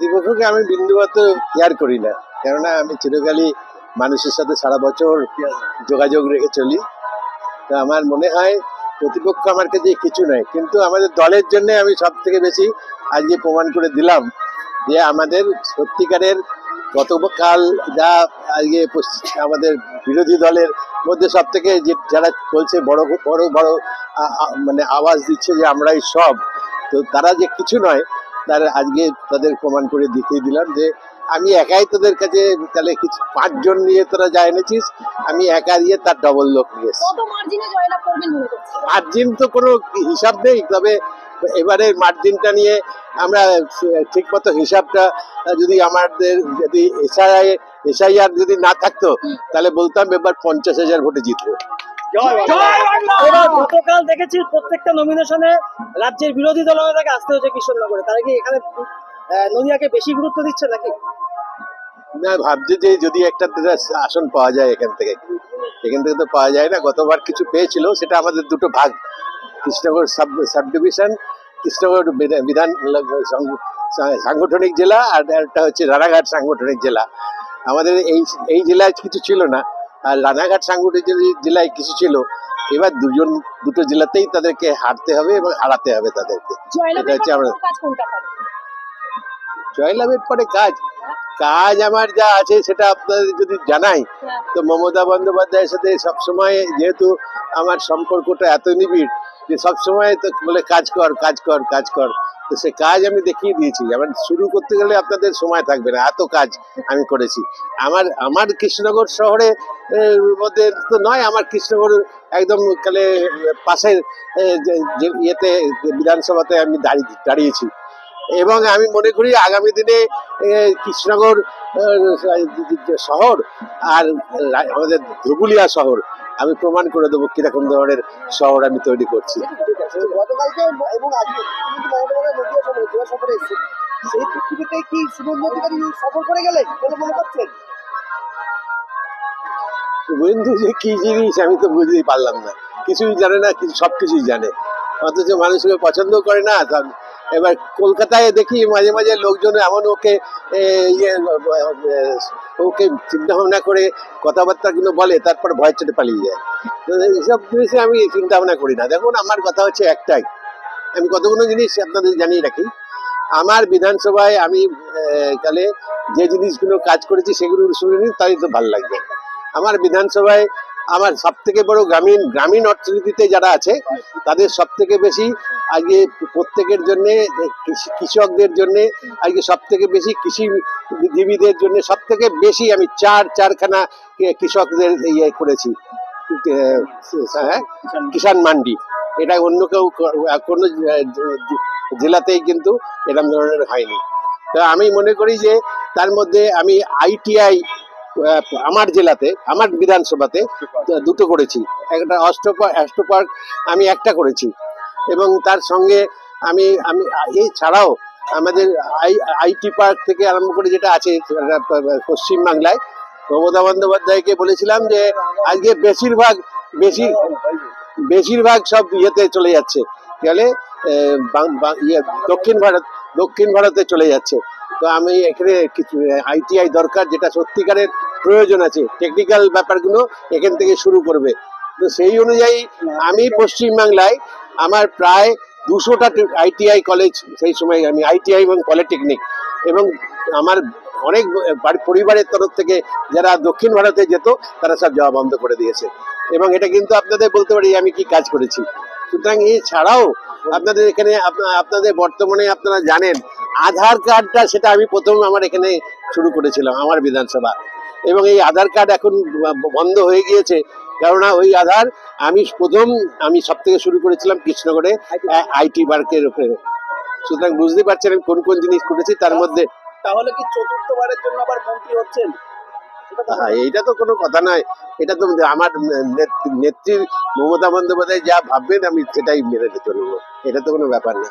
প্রতিপক্ষকে আমি বিন্দুমাত্র কেয়ার করি না, কেননা আমি চিরকালই মানুষের সাথে সারা বছর যোগাযোগ রেখে চলি। তো আমার মনে হয় প্রতিপক্ষ আমার কাছে কিছু নয়, কিন্তু আমাদের দলের জন্য আমি সব থেকে বেশি আজকে প্রমাণ করে দিলাম যে আমাদের সত্যিকারের গতকাল যা আজকে আমাদের বিরোধী দলের মধ্যে সব থেকে যে যারা বলছে বড় বড় বড় মানে আওয়াজ দিচ্ছে যে আমরাই সব, তো তারা যে কিছু নয়, তার আজকে তাদের প্রমাণ করে দেখিয়ে দিলাম যে আমি একাই তোদের কাছে তাহলে কিছু 5 জন নিয়ে তোরা যা এনেছিস, আমি একা দিয়ে তার ডবল লোক নিয়ে এসেছি। মার্জিন তো কোনো হিসাব নেই, তবে এবারে মার্জিনটা নিয়ে আমরা ঠিক মতো হিসাবটা যদি আমাদের যদি এসআইআর যদি না থাকতো তাহলে বলতাম এবার 50,000 ভোটে জিতবো। গতকাল দেখেছি প্রত্যেকটা নমিনেশনে রাজ্যের বিরোধী দলনেতাকে আসতে হচ্ছে কৃষ্ণনগরে, তারা কি এখানে নদিয়াকে বেশি গুরুত্ব দিচ্ছে নাকি? না, ভাবছি যে যদি একটা আসন পাওয়া যায় এখান থেকে তো পাওয়া যায় না। গতবার কিছু পেয়েছিল, সেটা আমাদের দুটো ভাগ, কৃষ্ণনগর সাব ডিভিশন, কৃষ্ণনগর বিধান সাংগঠনিক জেলা, আর একটা হচ্ছে রানাঘাট সাংগঠনিক জেলা। আমাদের এই জেলায় কিছু ছিল না, আর রানাঘাট সাংগঠনিক জেলায় কিছু ছিল। এবার দুটো জেলাতেই তাদেরকে হারতে হবে এবং হারাতে হবে তাদেরকে। এটা হচ্ছে আমরা জয়লাভের পরে কাজ আমার যা আছে সেটা আপনাদের যদি জানাই, তো মমতা বন্দ্যোপাধ্যায়ের সাথে সবসময় যেহেতু আমার সম্পর্কটা এত নিবিড় যে সবসময় তো বলে কাজ কর, তো সে কাজ আমি দেখিয়ে দিয়েছি। আবার শুরু করতে গেলে আপনাদের সময় থাকবে না, এত কাজ আমি করেছি। আমার কৃষ্ণনগর শহরে মধ্যে তো নয়, আমার কৃষ্ণনগর একদম কালে পাশের ইয়েতে বিধানসভাতে আমি দাঁড়িয়েছি, এবং আমি মনে করি আগামী দিনে কৃষ্ণনগর শহর আর আমাদের ধুবুলিয়া শহর আমি প্রমাণ করে দেবো কিরকম ধরনের শহর আমি তৈরি করছি। শুভেন্দু যে কি জিনিস আমি তো বুঝতেই পারলাম না, কিছুই জানে না, সবকিছুই জানে, অথচ মানুষকে পছন্দ করে না। এবার কলকাতায় দেখি মাঝে মাঝে লোকজন এমন ওকে চিন্তা ভাবনা করে কথাবার্তাগুলো বলে, তারপর ভয় চেটে পালিয়ে যায়। তো এইসব জিনিসে আমি চিন্তা ভাবনা করি না। দেখুন, আমার কথা হচ্ছে একটাই, আমি কতগুলো জিনিস আপনাদের জানিয়ে রাখি। আমার বিধানসভায় আমি কালে যে জিনিসগুলো কাজ করেছি সেগুলো শুনে নিন, তাই তো ভালো লাগবে। আমার বিধানসভায় আমার সব থেকে বড় গ্রামীণ অর্থনীতিতে যারা আছে তাদের সব থেকে বেশি আজকে প্রত্যেকের জন্য, কৃষকদের জন্য আজকে সব থেকে বেশি, কৃষিজীবীদের জন্য সব থেকে বেশি আমি চারখানা কৃষকদের ইয়ে করেছি, কিষাণ মান্ডি। এটা অন্য কেউ কোনো জেলাতেই কিন্তু এরকম ধরনের হয়নি। তো আমি মনে করি যে তার মধ্যে আমি ITI আমার জেলাতে, আমার বিধানসভাতে দুটো করেছি, একটা অস্ট্রো পার্ক আমি একটা করেছি, এবং তার সঙ্গে আমি এছাড়াও আমাদের IT পার্ক থেকে আরম্ভ করে যেটা আছে পশ্চিমবাংলায়, মমতা বন্দ্যোপাধ্যায়কে বলেছিলাম যে আজকে বেশিরভাগ সব ইয়েতে চলে যাচ্ছে, গেলে দক্ষিণ ভারতে চলে যাচ্ছে। তো আমি এখানে কিছু ITI দরকার, যেটা সত্যিকারের প্রয়োজন আছে, টেকনিক্যাল ব্যাপারগুলো এখান থেকে শুরু করবে। তো সেই অনুযায়ী আমি পশ্চিমবাংলায় আমার প্রায় 200টা ITI কলেজ, সেই সময় আমি ITI এবং পলিটেকনিক, এবং আমার অনেক পরিবারের তরফ থেকে যারা দক্ষিণ ভারতে যেত তারা সব যাওয়া বন্ধ করে দিয়েছে, এবং এটা কিন্তু আপনাদের বলতে পারি আমি কি কাজ করেছি। সুতরাং এছাড়াও আপনাদের এখানে আপনাদের বর্তমানে আপনারা জানেন আধার কার্ডটা, সেটা আমি প্রথম আমার এখানে শুরু করেছিলাম আমার বিধানসভা, এবং এই আধার কার্ড এখন বন্ধ হয়ে গিয়েছে, কেননা ওই আধার আমি সব থেকে শুরু করেছিলাম কৃষ্ণনগরে IT পার্কের ওপরে। সুতরাং বুঝতে পারছেন আমি কোন কোন জিনিস করেছি তার মধ্যে। তাহলে কি চতুর্থবারের জন্য আবার মন্ত্রী হচ্ছেন? এইটা তো কোনো কথা নয়, এটা তো আমার নেত্রী মমতা বন্দ্যোপাধ্যায় যা ভাববেন আমি সেটাই মেনে চলবো, এটা তো কোনো ব্যাপার না।